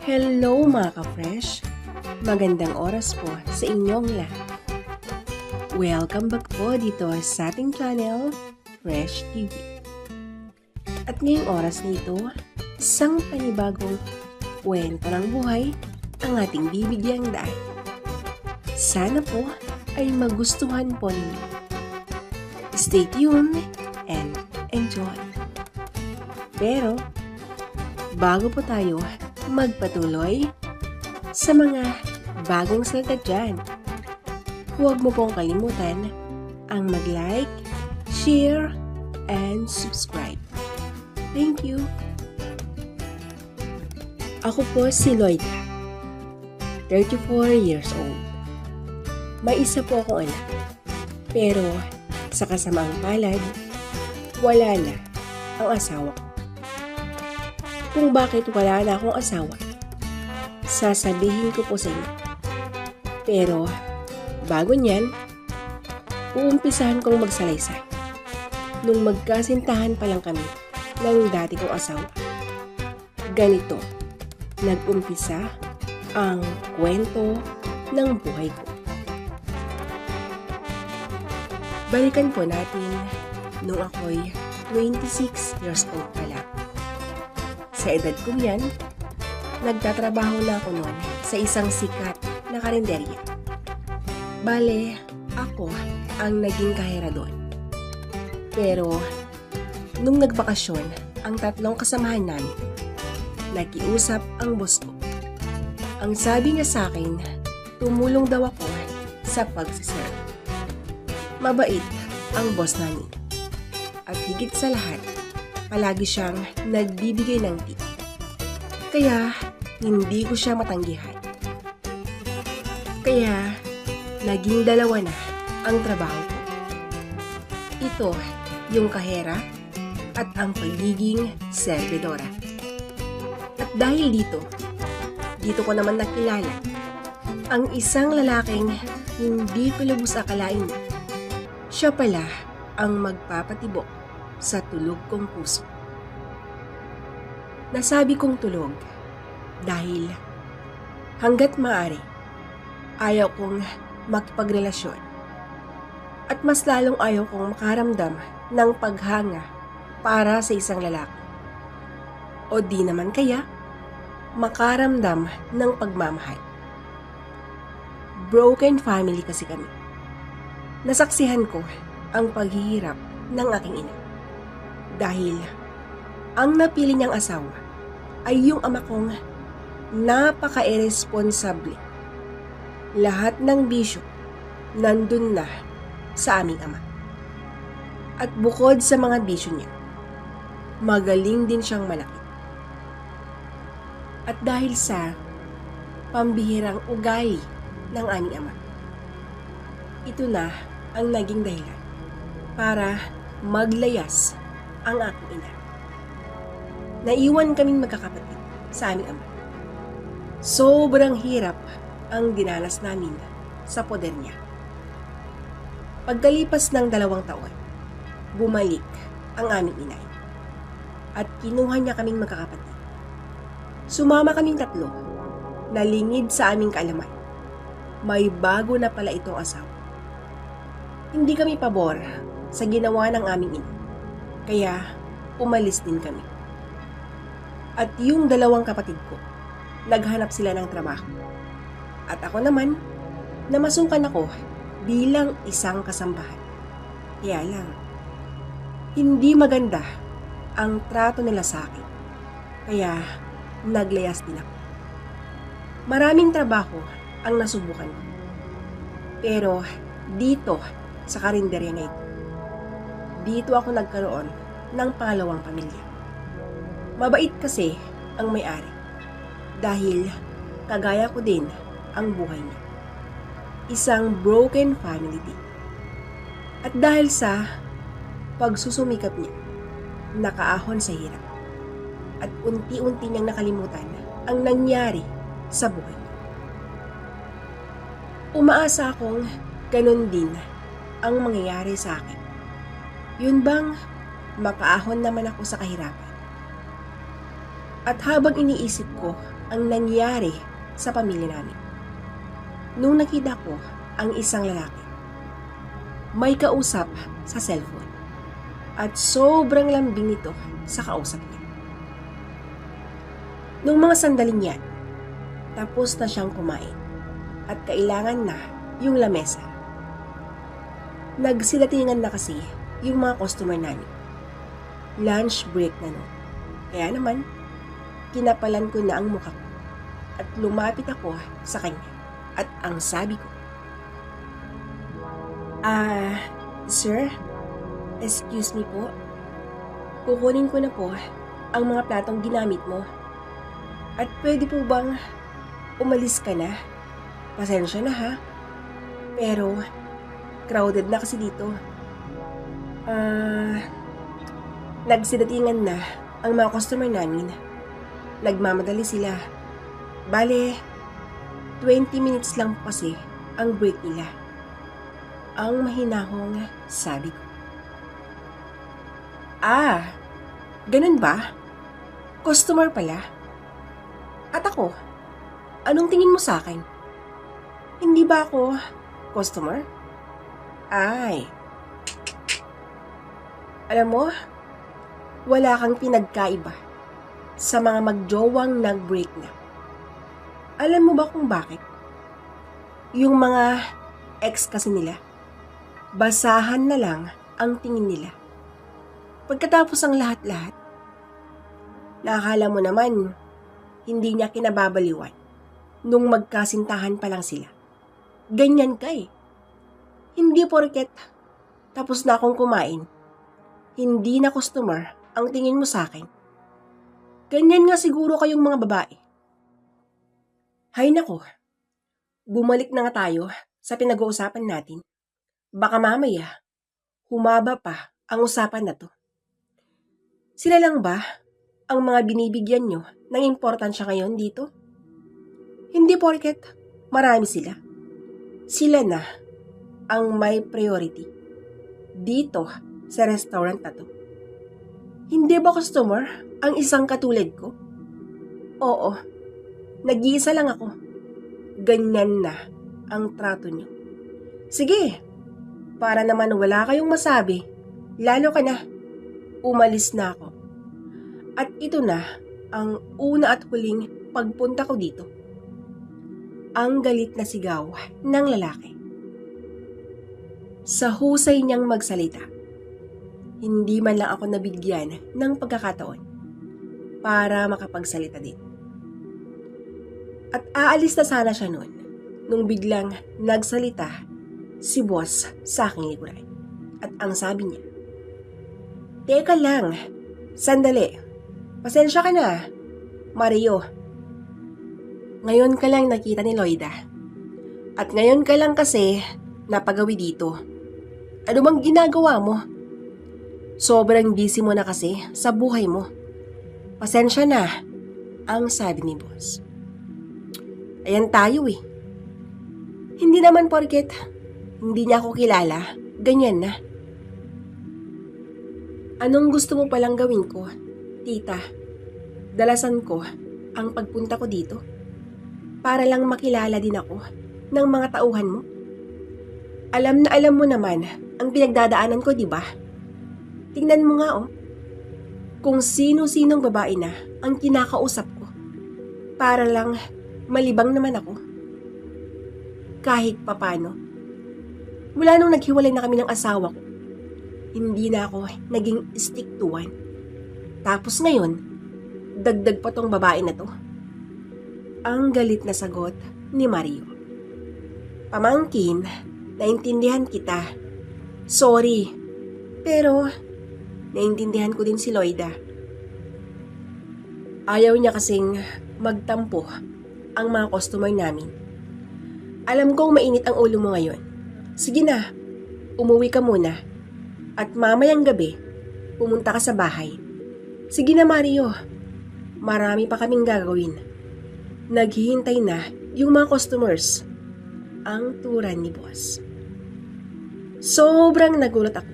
Hello mga ka-fresh! Magandang oras po sa inyong lahat. Welcome back po dito sa ating channel, Fresh TV. At ngayong oras nito, isang panibagong kwento ng buhay ang ating bibigyang daan. Sana po ay magustuhan po ninyo. Stay tuned and enjoy! Pero, bago po tayo magpatuloy sa mga bagong salita dyan, huwag mo pong kalimutan ang mag-like, share, and subscribe. Thank you! Ako po si Lloyda, 34 years old. May isa po akong anak, pero sa kasamaang palad, wala na ang asawa ko. Kung bakit wala na akong asawa, sasabihin ko po sa inyo. Pero, bago niyan, uumpisahan kong magsalaysay. Nung magkasintahan pa lang kami ng dati kong asawa. Ganito, nag-umpisa ang kwento ng buhay ko. Balikan po natin nung ako'y 26 years old pa lang. Sa edad kong yan, nagtatrabaho na ako noon sa isang sikat na karinderya. Bale, ako ang naging kahera doon. Pero, nung nagbakasyon ang tatlong kasamahan namin, nakiusap ang boss ko. Ang sabi niya sa akin, tumulong daw ako sa pagsiserve. Mabait ang boss namin. At higit sa lahat, palagi siyang nagbibigay ng tip. Kaya, hindi ko siya matanggihan. Kaya, naging dalawa na ang trabaho ko. Ito, yung kahera at ang pagiging servidora. At dahil dito ko naman nakilala ang isang lalaking hindi ko lubos akalain. Siya pala ang magpapatibok sa tulog kong puso. Nasabi kong tulog dahil hanggat maaari ayaw kong makipagrelasyon at mas lalong ayaw kong makaramdam ng paghanga para sa isang lalaki. O di naman kaya makaramdam ng pagmamahal. Broken family kasi kami. Nasaksihan ko ang paghihirap ng aking ina. Dahil ang napili niyang asawa ay yung ama kong napaka-irresponsable. Lahat ng bisyo nandun na sa aming ama. At bukod sa mga bisyo niya, magaling din siyang malaki. At dahil sa pambihirang ugali ng aming ama, ito na ang naging dahilan para maglayas ang aking ina. Naiwan kaming magkakapatid sa aming ama. Sobrang hirap ang dinanas namin sa poder niya. Pagkalipas ng 2 taon, bumalik ang aming inay at kinuha niya kaming magkakapatid. Sumama kaming 3, nalingid sa aming kaalaman. May bago na pala itong asawa. Hindi kami pabor sa ginawa ng aming ina. Kaya, umalis din kami. At yung 2 kapatid ko, naghanap sila ng trabaho. At ako naman, namasukan ako bilang isang kasambahan. Kaya lang, hindi maganda ang trato nila sa akin. Kaya, naglayas din ako. Maraming trabaho ang nasubukan ko. Pero, dito, sa karinderya na ito, dito ako nagkaroon ng pangalawang pamilya. Mabait kasi ang may-ari dahil kagaya ko din ang buhay niya. Isang broken family din. At dahil sa pagsusumikap niya, nakaahon sa hirap at unti-unti niyang nakalimutan ang nangyari sa buhay niya. Umaasa akong ganun din ang mangyayari sa akin. Yun bang makaahon naman ako sa kahirapan? At habang iniisip ko ang nangyari sa pamilya namin. Nung nakita ko ang isang lalaki, may kausap sa cellphone at sobrang lambing nito sa kausap niya. Nung mga sandaling yan, tapos na siyang kumain at kailangan na yung lamesa. Nagsidatingan na kasi yung mga customer namin. Lunch break na noon. Kaya naman, kinapalan ko na ang mukha ko at lumapit ako sa kanya at ang sabi ko, Sir, excuse me po. Kukunin ko na po ang mga platong ginamit mo. At pwede po bang umalis ka na? Pasensya na ha. Pero, crowded na kasi dito. Nagsidatingan na ang mga customer namin. Nagmamadali sila. Bale, 20 minutes lang po kasi ang break nila. Ang mahinahong sabi ko. Ganun ba? Customer pala? At ako, anong tingin mo sa akin? Hindi ba ako customer? Alam mo, wala kang pinagkaiba sa mga magjowang nag-break na. Alam mo ba kung bakit? Yung mga ex kasi nila, basahan na lang ang tingin nila. Pagkatapos ang lahat-lahat, nakakala mo naman, hindi niya kinababaliwan nung magkasintahan pa lang sila. Ganyan ka eh. Hindi porket tapos na akong kumain, hindi na customer ang tingin mo sa akin. Ganyan nga siguro kayong mga babae. Hay nako, bumalik na nga tayo sa pinag-uusapan natin. Baka mamaya, humaba pa ang usapan na to. Sila lang ba ang mga binibigyan nyo ng importansya ngayon dito? Hindi porket marami sila. Sila na ang may priority dito sa restaurant na to. Hindi ba customer ang isang katulad ko? Oo, nag-iisa lang ako. Ganyan na ang trato nyo. Sige, para naman wala kayong masabi, lalo ka na, umalis na ako. At ito na ang una at huling pagpunta ko dito. Ang galit na sigaw ng lalaki. Sa husay niyang magsalita, hindi man lang ako nabigyan ng pagkakataon para makapagsalita din. At aalis na sana siya noon nung biglang nagsalita si boss sa aking likuran. At ang sabi niya, "Teka lang, sandali. Pasensya ka na, Mario. Ngayon ka lang nakita ni Loida. At ngayon ka lang kasi napagawi dito. Ano bang ginagawa mo? Sobrang busy mo na kasi sa buhay mo. Pasensya na," ang sabi ni boss. Ayan tayo eh. Hindi naman porket hindi niya ako kilala, ganyan na. Anong gusto mo palang gawin ko? Tita, dalasan ko ang pagpunta ko dito para lang makilala din ako ng mga tauhan mo. Alam na alam mo naman ang pinagdadaanan ko, di ba? Tingnan mo nga kung sino-sinong babae na ang kinakausap ko para lang malibang naman ako. Kahit papano. Mula nung naghiwalay na kami ng asawa ko, hindi na ako naging stick to one. Tapos ngayon, dagdag pa tong babae na to. Ang galit na sagot ni Mario. Pamangkin, naintindihan kita. Sorry, pero naintindihan ko din si Loida. Ayaw niya kasing magtampo ang mga customer namin. Alam kong mainit ang ulo mo ngayon. Sige na, umuwi ka muna. At mamayang gabi, pumunta ka sa bahay. Sige na Mario, marami pa kaming gagawin. Naghihintay na yung mga customers. Ang turan ni boss. Sobrang nagulat ako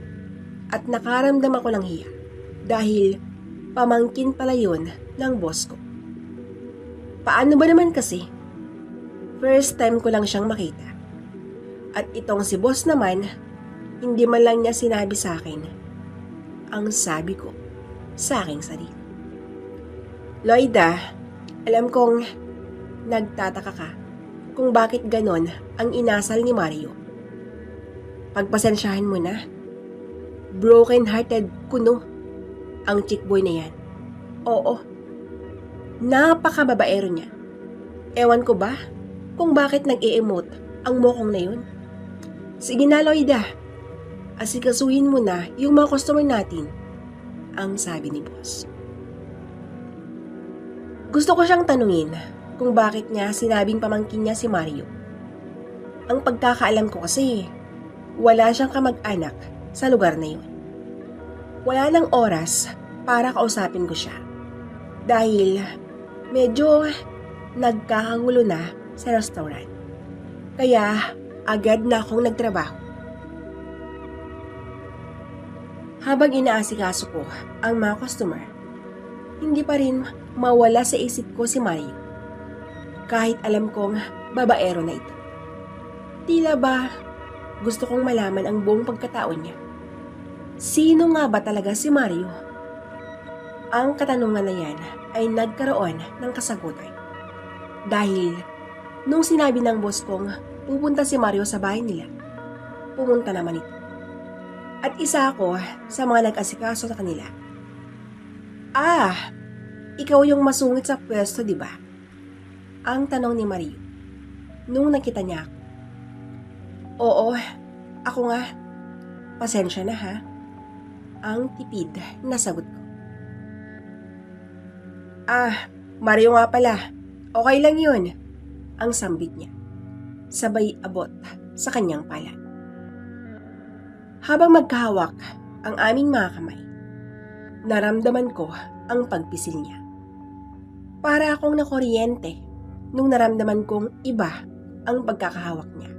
at nakaramdam ako ng hiya dahil pamangkin pala yun ng boss ko. Paano ba naman kasi? First time ko lang siyang makita. At itong si boss naman, hindi man lang niya sinabi sa akin ang sabi ko sa aking sarili. Loida, alam kong nagtataka ka kung bakit ganon ang inasal ni Mario. Pagpasensyahan mo na. Broken-hearted kuno ang chick boy na yan. Oo, napaka-babaero niya. Ewan ko ba kung bakit nag-e-emote ang mokong na yun. Sige na, Loida. Asikasuhin mo na yung mga customer natin, ang sabi ni boss. Gusto ko siyang tanungin kung bakit niya sinabing pamangkin niya si Mario. Ang pagkakaalam ko kasi, wala siyang kamag-anak sa lugar na yun. Wala nang oras para kausapin ko siya. Dahil medyo nagkakagulo na sa restaurant. Kaya agad na akong nagtrabaho. Habang inaasikaso ko ang mga customer, hindi pa rin mawala sa isip ko si Mario. Kahit alam kong babaero na ito. Tila ba gusto kong malaman ang buong pagkatao niya? Sino nga ba talaga si Mario? Ang katanungan na yan ay nagkaroon ng kasagutan. Dahil nung sinabi ng boss kong pupunta si Mario sa bahay nila, pumunta naman ito. At isa ako sa mga nag-asikaso sa kanila. Ikaw yung masungit sa pwesto, di ba? Ang tanong ni Mario nung nakita niya ako. Oo, ako nga. Pasensya na ha. Ang tipid na sagot ko. Mario nga pala. Okay lang yun. Ang sambit niya. Sabay abot sa kanyang palad. Habang magkahawak ang aming mga kamay, naramdaman ko ang pagpisil niya. Para akong nakuryente nung naramdaman kong iba ang pagkakahawak niya.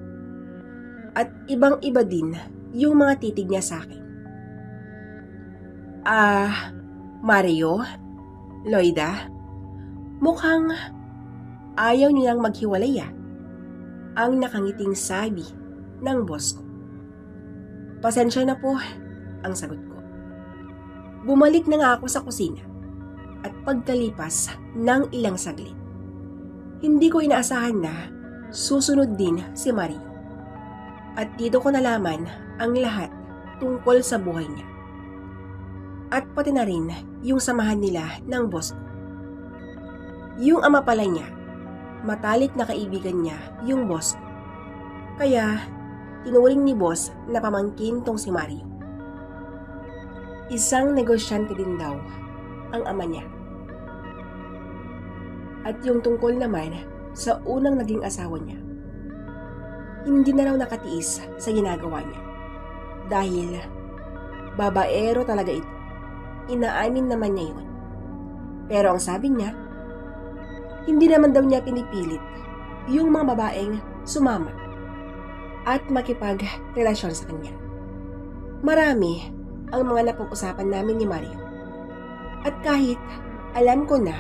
At ibang-iba din yung mga titig niya sa akin. Mario? Loida? Mukhang ayaw nilang maghiwalay ang nakangiting sabi ng boss ko. Pasensya na po, ang sagot ko. Bumalik na nga ako sa kusina at pagkalipas ng ilang saglit, hindi ko inaasahan na susunod din si Mario. At dito ko nalaman ang lahat tungkol sa buhay niya. At pati na rin yung samahan nila ng boss ko. Yung ama pala niya, matalik na kaibigan niya yung boss ko. Kaya tinuring ni boss na pamangkin tong si Mario. Isang negosyante din daw ang ama niya. At yung tungkol naman sa unang naging asawa niya, hindi na raw nakatiis sa ginagawa niya. Dahil babaero talaga ito. Inaamin naman niya yun. Pero ang sabi niya, hindi naman daw niya pinipilit yung mga babaeng sumama at makipagrelasyon sa kanya. Marami ang mga napag-usapan namin ni Mario. At kahit alam ko na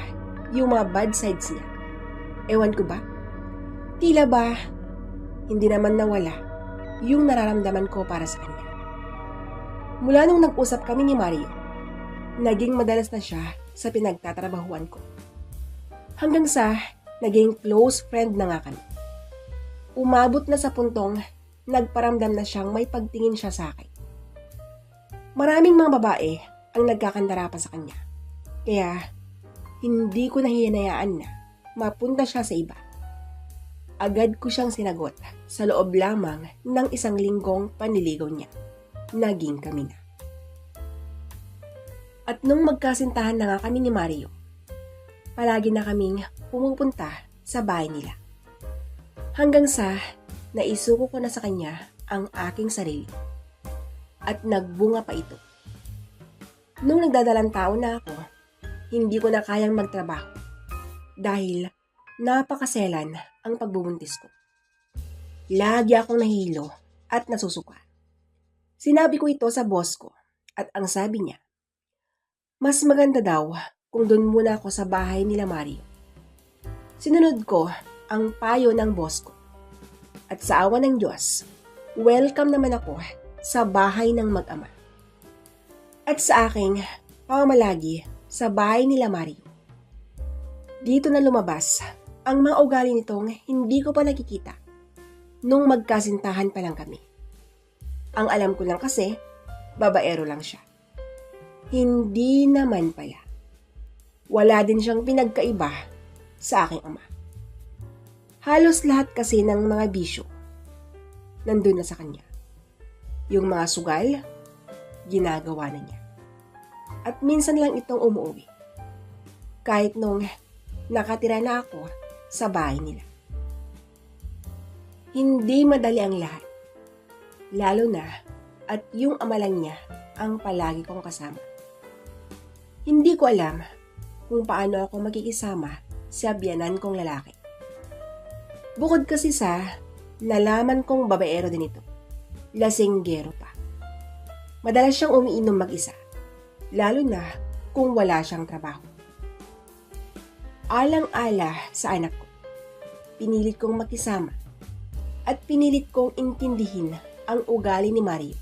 yung mga bad sides niya, ewan ko ba, tila ba hindi naman nawala yung nararamdaman ko para sa kanya. Mula nung nag-usap kami ni Mario, naging madalas na siya sa pinagtatrabahuan ko. Hanggang sa naging close friend na nga kami. Umabot na sa puntong nagparamdam na siyang may pagtingin siya sa akin. Maraming mga babae ang nagkakandara pa sa kanya. Kaya hindi ko nahihinayaan na mapunta siya sa iba. Agad ko siyang sinagot sa loob lamang ng isang linggong panliligaw niya. Naging kami na. At nung magkasintahan na nga kami ni Mario, palagi na kaming pumupunta sa bahay nila. Hanggang sa naisuko ko na sa kanya ang aking sarili. At nagbunga pa ito. Nung nagdadalang taon na ako, hindi ko na kayang magtrabaho dahil napakaselan ang pagbubuntis ko. Lagi akong nahilo at nasusuka. Sinabi ko ito sa boss ko at ang sabi niya, mas maganda daw kung doon muna ako sa bahay nila Mario. Sinunod ko ang payo ng boss ko. At sa awa ng Diyos, welcome naman ako sa bahay ng mag-ama. At sa aking pamamalagi sa bahay nila Mario. Dito na lumabas ang mga ugali nitong hindi ko pa nakikita nung magkasintahan pa lang kami. Ang alam ko lang kasi, babaero lang siya. Hindi naman pala. Wala din siyang pinagkaiba sa aking ama. Halos lahat kasi ng mga bisyo nandun na sa kanya. Yung mga sugal, ginagawa na niya. At minsan lang itong umuwi. Kahit nung nakatira na ako sa bahay nila. Hindi madali ang lahat. Lalo na at yung ama lang niya ang palagi kong kasama. Hindi ko alam kung paano ako makikisama sa biyanan kong lalaki. Bukod kasi sa nalaman kong babaero din ito, lasinggero pa. Madalas siyang umiinom mag-isa, lalo na kung wala siyang trabaho. Alang-ala sa anak ko, pinilit kong makisama at pinilit kong intindihin ang ugali ni Mario.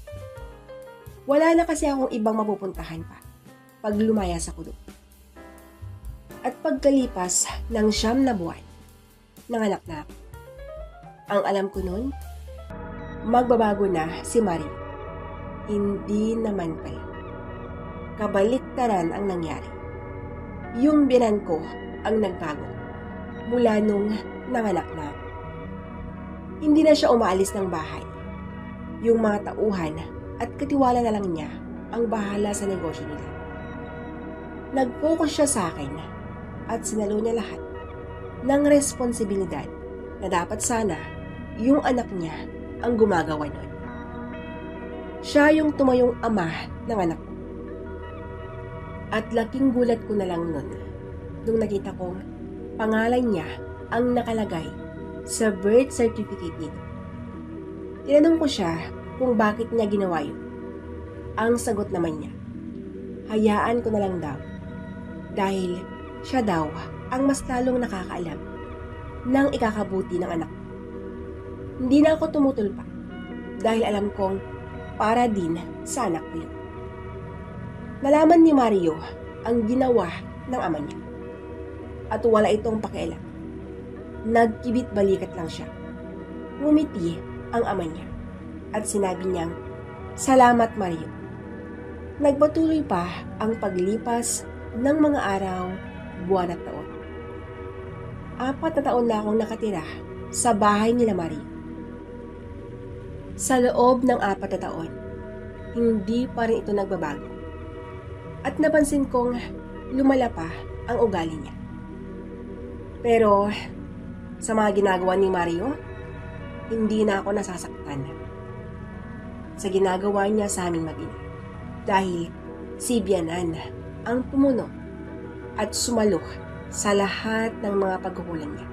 Wala na kasi akong ibang mapupuntahan pa pag lumayas ako doon. At pagkalipas ng 9 na buwan, nanganak na ako. Ang alam ko noon, magbabago na si Mario. Hindi naman pala. Kabaliktaran ang nangyari. Yung biyanan ko ang nagbago mula nung nanganak na ako. Hindi na siya umaalis ng bahay. Yung mga tauhan at katiwala na lang niya ang bahala sa negosyo nila. Nag-focus siya sa akin at sinalo niya lahat ng responsibilidad na dapat sana yung anak niya ang gumagawa nun. Siya yung tumayong ama ng anak ko. At laking gulat ko na lang nun nung nakita kong pangalan niya ang nakalagay sa birth certificate nito. Tinanong ko siya kung bakit niya ginawa yun. Ang sagot naman niya, hayaan ko na lang daw. Dahil siya daw ang mas lalong nakakaalam ng ikakabuti ng anak ko. Hindi na ako tumutulpa dahil alam kong para din sa anak ko yun. Nalaman ni Mario ang ginawa ng ama niya at wala itong pakialam. Nagkibit balikat lang siya. Ngumiti ang ama niya at sinabi niyang, "Salamat Mario." Nagpatuloy pa ang paglipas ng mga araw, buwan at taon. 4 na taon na akong nakatira sa bahay nila Mario. Sa loob ng 4 na taon, hindi pa rin ito nagbabago. At napansin kong lumala pa ang ugali niya. Pero sa mga ginagawa ni Mario, hindi na ako nasasaktan sa ginagawa niya sa aming mag-ina. Dahil si Bianan ang pumuno at sumalo sa lahat ng mga pagkukulang niya.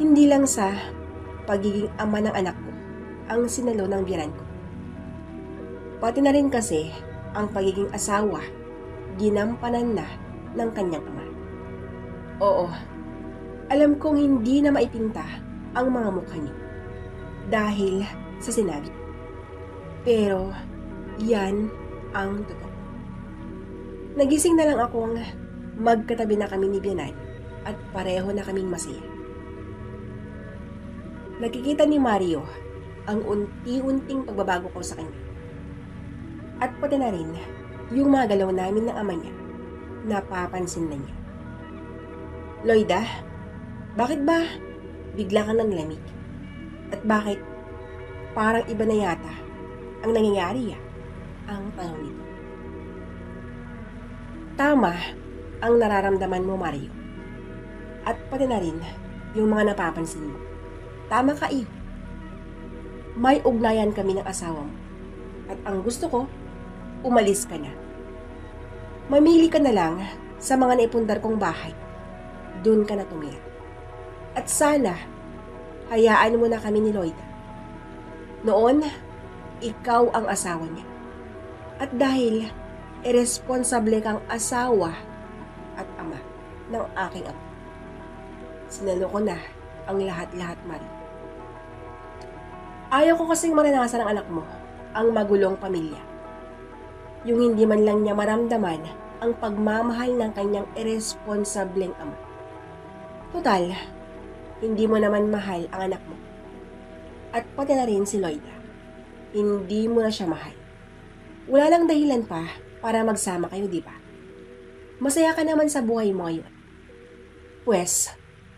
Hindi lang sa pagiging ama ng anak ko ang sinalo ng biyanan ko. Pati na rin kasi ang pagiging asawa, ginampanan na ng kanyang ama. Oo, alam kong hindi na maipinta ang mga mukha niyo dahil sa sinabi. Pero yan ang totoo. Nagising na lang akong magkatabi na kami ni Bianan at pareho na kaming masaya. Nakikita ni Mario ang unti-unting pagbabago ko sa kanya. At pati na rin yung mga galaw namin ng ama niya, napapansin na niya. "Loida, bakit ba bigla kang nanglamig? At bakit parang iba na yata ang nangyayari ang tanong nito. Tama ang nararamdaman mo, Mario. At pati na rin yung mga napapansin mo. Tama ka, iyo. May ugnayan kami ng asawa mo. At ang gusto ko, umalis ka na. Mamili ka na lang sa mga naipundar kong bahay. Doon ka na tumira. At sana, hayaan mo na kami ni Loida. Noon, ikaw ang asawa niya. At dahil iresponsable kang asawa at ama ng aking ama, Sinalo ko na ang lahat-lahat, Mario. Ayaw ko kasing maranasan ng anak mo ang magulong pamilya. Yung hindi man lang niya maramdaman ang pagmamahal ng kanyang irresponsableng ama. Total, hindi mo naman mahal ang anak mo. At pati na rin si Loida. Hindi mo na siya mahal. Wala lang dahilan pa para magsama kayo, di ba? Masaya ka naman sa buhay mo ngayon. Pwes,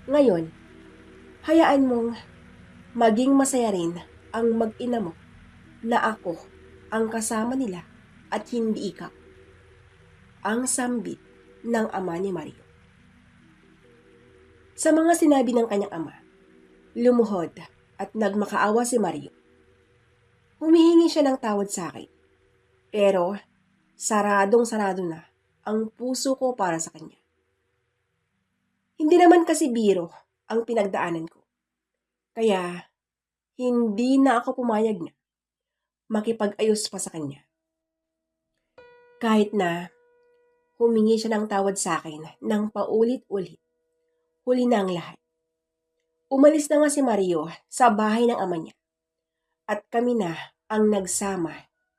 ngayon, hayaan mong maging masaya rin ang mag-ina mo na ako ang kasama nila at hindi ikaw. Ang sambit ng ama ni Mario. Sa mga sinabi ng kanyang ama, lumuhod at nagmakaawa si Mario. Humihingi siya ng tawad sa akin. Pero saradong-sarado na ang puso ko para sa kanya. Hindi naman kasi biro ang pinagdaanan ko. Kaya hindi na ako pumayag na makipag-ayos pa sa kanya. Kahit na humingi siya ng tawad sa akin ng paulit-ulit. Huli na ang lahat. Umalis na nga si Mario sa bahay ng ama niya. At kami na ang nagsama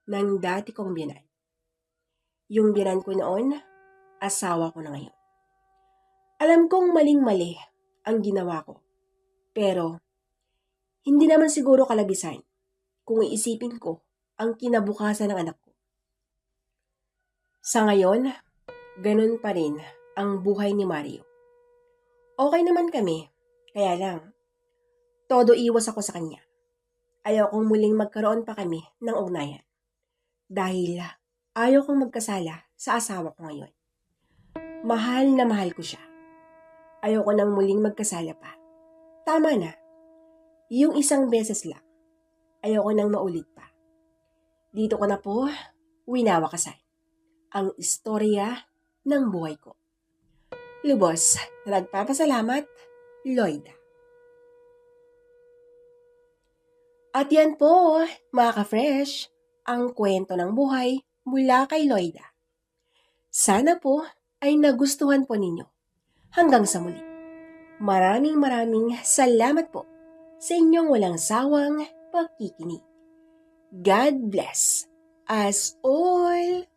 ng dati kong biyanan. Yung biyanan ko noon, asawa ko na ngayon. Alam kong maling-mali ang ginawa ko. Pero hindi naman siguro kalabisan kung iisipin ko ang kinabukasan ng anak ko. Sa ngayon, ganun pa rin ang buhay ni Mario. Okay naman kami, kaya lang, todo iwas ako sa kanya. Ayaw kong muling magkaroon pa kami ng ugnayan. Dahil ayaw kong magkasala sa asawa ko ngayon. Mahal na mahal ko siya. Ayaw ko nang muling magkasala pa. Tama na. Yung isang beses lang. Ayaw ko nang maulit pa. Dito ko na po winawakasan ang istorya ng buhay ko. Lubos na nagpapasalamat, Loida. At yan po, mga ka-fresh, ang kwento ng buhay mula kay Loida. Sana po ay nagustuhan po ninyo. Hanggang sa muli. Maraming salamat po sa inyong walang sawang pagkikinig. God bless us all.